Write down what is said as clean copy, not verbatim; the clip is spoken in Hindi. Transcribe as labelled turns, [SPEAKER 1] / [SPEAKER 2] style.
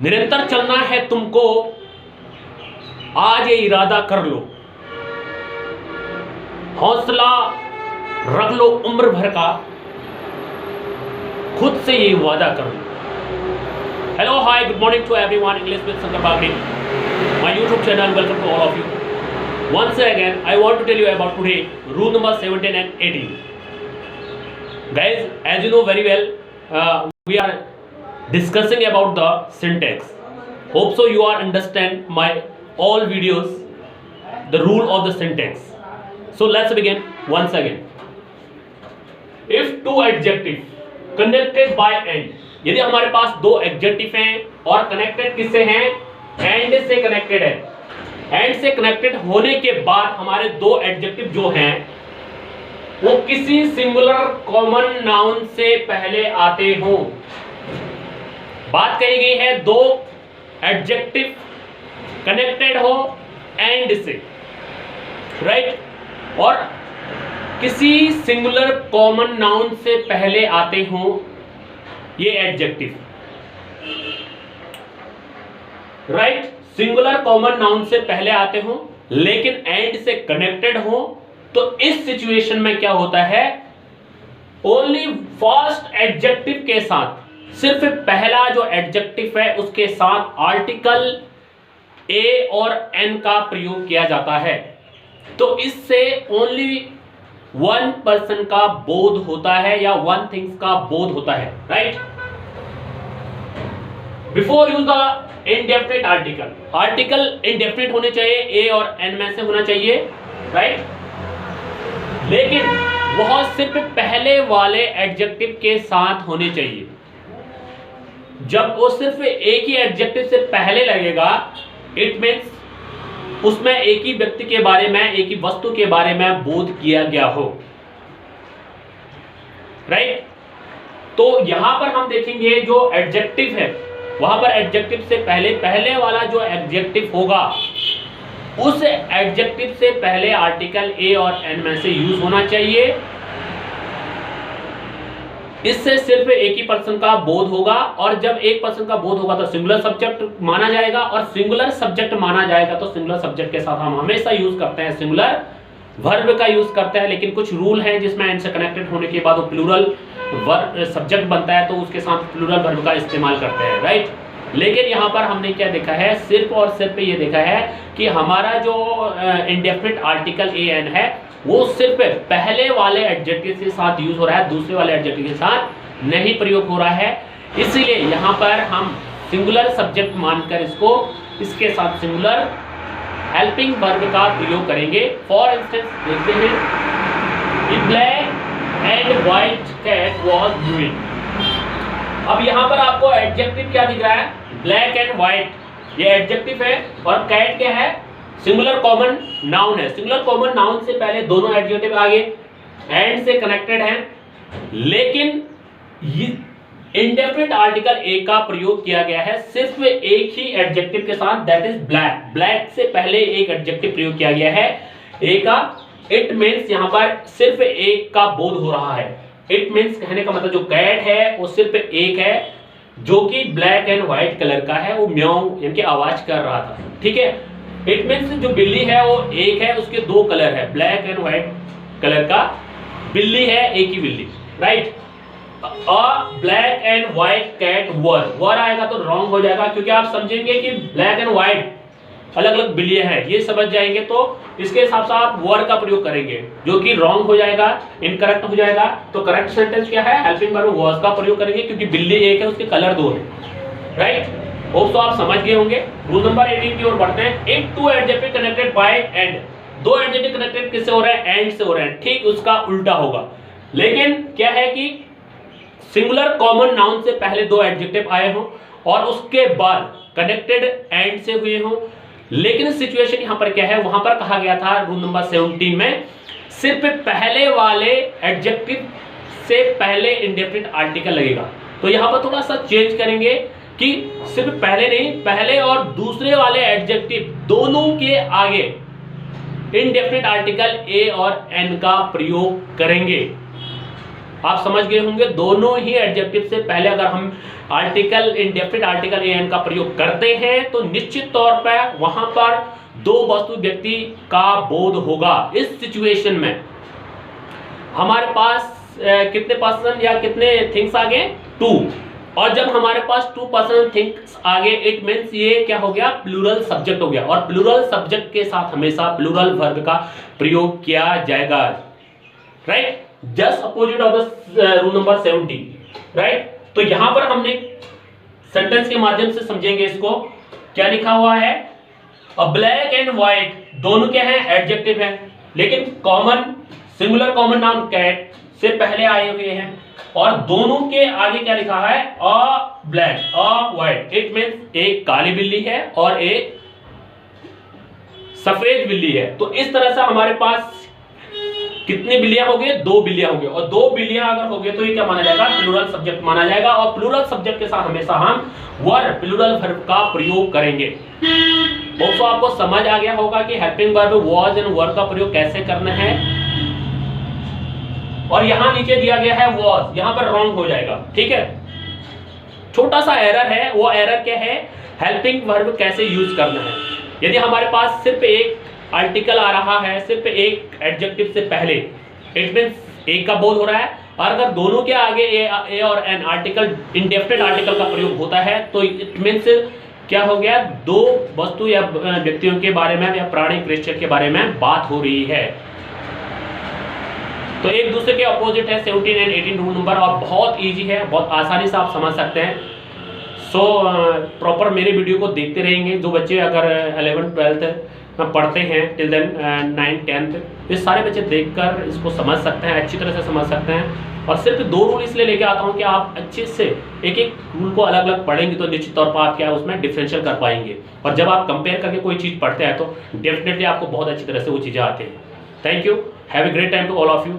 [SPEAKER 1] निरंतर चलना है तुमको, आज ये इरादा कर लो, हौसला रख लो उम्र भर का, खुद से ये वादा कर लो। Hello hi good morning to everyone, English with Shankar Bagri, my YouTube channel, welcome to all of you. Once again I want to tell you about today rule number 17 and 18. Guys, as you know very well, we are discussing about the syntax. Hope so you are understand my all videos, the rule of the syntax. So let's begin once again. If two adjective connected by and, यदि हमारे पास दो एडजेक्टिव हैं और कनेक्टेड किससे हैं? एंड से कनेक्टेड है। एंड से कनेक्टेड होने के बाद हमारे दो एडजेक्टिव जो हैं वो किसी सिंगुलर कॉमन नाउन से पहले आते हों। बात कही गई है दो एडजेक्टिव कनेक्टेड हो एंड से, राइट, और किसी सिंगुलर कॉमन नाउन से पहले आते हों ये adjective, right, singular common noun से पहले आते हों लेकिन एंड से कनेक्टेड हो, तो इस सिचुएशन में क्या होता है? ओनली फर्स्ट एडजेक्टिव के साथ, सिर्फ पहला जो एडजेक्टिव है उसके साथ आर्टिकल ए और एन का प्रयोग किया जाता है। तो इससे ओनली वन पर्सन का बोध होता है या वन थिंग्स का बोध होता है, right. Before use the indefinite article, article indefinite होने चाहिए, ए और एन में से होना चाहिए, राइट, लेकिन वह सिर्फ पहले वाले एडजेक्टिव के साथ होने चाहिए। जब वो सिर्फ एक ही एडजेक्टिव से पहले लगेगा, इट मीन्स उसमें एक ही व्यक्ति के बारे में, एक ही वस्तु के बारे में बोध किया गया हो, राइट। तो यहां पर हम देखेंगे जो एडजेक्टिव है वहां पर एडजेक्टिव से पहले वाला जो एडजेक्टिव होगा उस एडजेक्टिव से पहले आर्टिकल ए और एन में से यूज होना चाहिए। इससे सिर्फ एक ही पर्सन का बोध होगा, और जब एक पर्सन का बोध होगा तो सिंगुलर सब्जेक्ट माना जाएगा, और सिंगुलर सब्जेक्ट माना जाएगा तो सिंगुलर सब्जेक्ट के साथ हम हमेशा यूज करते हैं सिंगुलर वर्ब का यूज करते हैं। लेकिन कुछ रूल हैं जिसमें एंड से कनेक्टेड होने के बाद वो प्लूरल वर्ब सब्जेक्ट बनता है तो उसके साथ प्लूरल वर्ब का इस्तेमाल करते हैं, राइट। लेकिन यहाँ पर हमने क्या देखा है? सिर्फ और सिर्फ ये देखा है कि हमारा जो इंडेफिनिट आर्टिकल ए एन है वो सिर्फ पहले वाले एडजेक्टिव के साथ यूज हो रहा है, दूसरे वाले एडजेक्टिव के साथ नहीं प्रयोग हो रहा है। इसीलिए यहाँ पर हम सिंगुलर सब्जेक्ट मानकर इसके साथ सिंगुलर हेल्पिंग वर्ब का प्रयोग करेंगे। फॉर इंस्टेंस देखते हैं, the black and white cat was doing. अब यहाँ पर आपको एडजेक्टिव क्या दिख रहा है? ब्लैक एंड व्हाइट, ये एडजेक्टिव है, और कैट क्या है? सिंगुलर कॉमन नाउन है। सिंगुलर कॉमन नाउन से पहले दोनों एडजेक्टिव आगे एंड से कनेक्टेड हैं, लेकिन इंडेफिनिट आर्टिकल ए का प्रयोग किया गया है सिर्फ एक ही एडजेक्टिव के साथ, दैट इज ब्लैक। ब्लैक से पहले एक एडजेक्टिव प्रयोग किया गया है ए का। इट मीन्स यहाँ पर सिर्फ एक का बोध हो रहा है। इट मीन्स कहने का मतलब जो कैट है वो सिर्फ एक है जो कि ब्लैक एंड व्हाइट कलर का है, वो म्याऊ यानी कि आवाज कर रहा था, ठीक है। इट मीन्स जो बिल्ली है वो एक है, उसके दो कलर है, ब्लैक एंड व्हाइट कलर का बिल्ली है, एक ही बिल्ली, right. A black and white cat वर आएगा तो रॉन्ग हो जाएगा, क्योंकि आप समझेंगे कि ब्लैक एंड व्हाइट अलग अलग बिल्लियां हैं, ये समझ जाएंगे तो इसके हिसाब से आप वर का प्रयोग करेंगे, जो कि रॉन्ग हो जाएगा, इनकरेक्ट हो जाएगा। तो करेक्ट सेंटेंस क्या है? हेल्पिंग वर्ब वाज का प्रयोग करेंगे, क्योंकि बिल्ली एक है, उसके कलर दो है, राइट। होप तो आप समझ गए होंगे। रूल नंबर 18 की ओर बढ़ते हैं। If two adjective connected by and, दो एडजेक्टिव कनेक्टेड किससे हो रहे हैं? एंड से हो रहे हैं, ठीक उसका उल्टा होगा। लेकिन क्या है कि सिंगुलर कॉमन नाउन से पहले दो एडजेक्टिव आए हों और उसके बाद कनेक्टेड एंड से हुए हों, लेकिन सिचुएशन यहां पर क्या है? वहां पर कहा गया था रूल नंबर 17 में सिर्फ पहले वाले एडजेक्टिव से पहले इंडेफिनिट आर्टिकल लगेगा। तो यहां पर थोड़ा सा चेंज करेंगे कि सिर्फ पहले नहीं, पहले और दूसरे वाले एडजेक्टिव दोनों के आगे इंडेफिनिट आर्टिकल ए और एन का प्रयोग करेंगे। आप समझ गए होंगे दोनों ही एडजेक्टिव से पहले अगर हम आर्टिकल इंडेफिनिट आर्टिकल एन का प्रयोग करते हैं तो निश्चित तौर पर वहां पर दो वस्तु व्यक्ति का बोध होगा। इस सिचुएशन में हमारे पास कितने पर्सन या कितने थिंग्स आ गए? 2। और जब हमारे पास 2 पर्सन थिंग्स आ गए इट मींस ये क्या हो गया? प्लूरल सब्जेक्ट हो गया। और प्लूरल सब्जेक्ट के साथ हमेशा प्लूरल वर्ब का प्रयोग किया जाएगा, right? Just opposite of the rule number 70, right? तो यहां पर हमने सेंटेंस के माध्यम से समझेंगे इसको। क्या लिखा हुआ है? अ ब्लैक एंड व्हाइट दोनों क्या है? एडजेक्टिव है, लेकिन common singular common noun cat से पहले आए हुए हैं और दोनों के आगे क्या लिखा है? अ black a white. It means एक काली बिल्ली है और एक सफेद बिल्ली है। तो इस तरह से हमारे पास कितनी बिल्लियां हो गई? 2 बिल्लियां हो गई। और 2 बिल्लियां अगर हो गई तो ये क्या माना जाएगा? प्लूरल सब्जेक्ट माना जाएगा। और प्लूरल सब्जेक्ट के साथ हमेशा हम वर्ब प्लूरल वर्ब का प्रयोग करेंगे। दोस्तों आपको समझ आ गया होगा कि हेल्पिंग वर्ब वाज एंड वर का प्रयोग कैसे करना है। और यहां नीचे दिया गया है वाज, यहां पर रॉन्ग हो जाएगा, ठीक है? छोटा सा एरर है। वो एरर क्या है? हेल्पिंग वर्ब कैसे यूज करना है। यदि हमारे पास सिर्फ एक आर्टिकल आ रहा है, सिर्फ एक एडजेक्टिव से पहले, इट मींस एक का बोध हो रहा है। और अगर दोनों के आगे ए और एन आर्टिकल इंडेफिनिट आर्टिकल का प्रयोग होता है तो इट मींस क्या हो गया? 2 वस्तु या व्यक्तियों के बारे में या प्राणी क्रिएचर के बारे में बात हो रही है। तो एक दूसरे के अपोजिट है 17 एंड 18 रूल नंबर। और बहुत इजी है, बहुत आसानी से आप समझ सकते हैं। सो प्रॉपर मेरे वीडियो को देखते रहेंगे। जो बच्चे अगर 11th 12th पढ़ते हैं टिल देन 9th 10th, ये सारे बच्चे देखकर इसको समझ सकते हैं, अच्छी तरह से समझ सकते हैं। और सिर्फ 2 रूल इसलिए लेके आता हूँ कि आप अच्छे से एक एक रूल को अलग अलग पढ़ेंगे तो निश्चित तौर पर आप क्या है उसमें डिफरेंशियल कर पाएंगे। और जब आप कंपेयर करके कोई चीज़ पढ़ते हैं तो डेफिनेटली आपको बहुत अच्छी तरह से वो चीज़ें आती हैं। Thank you, have a great time to all of you.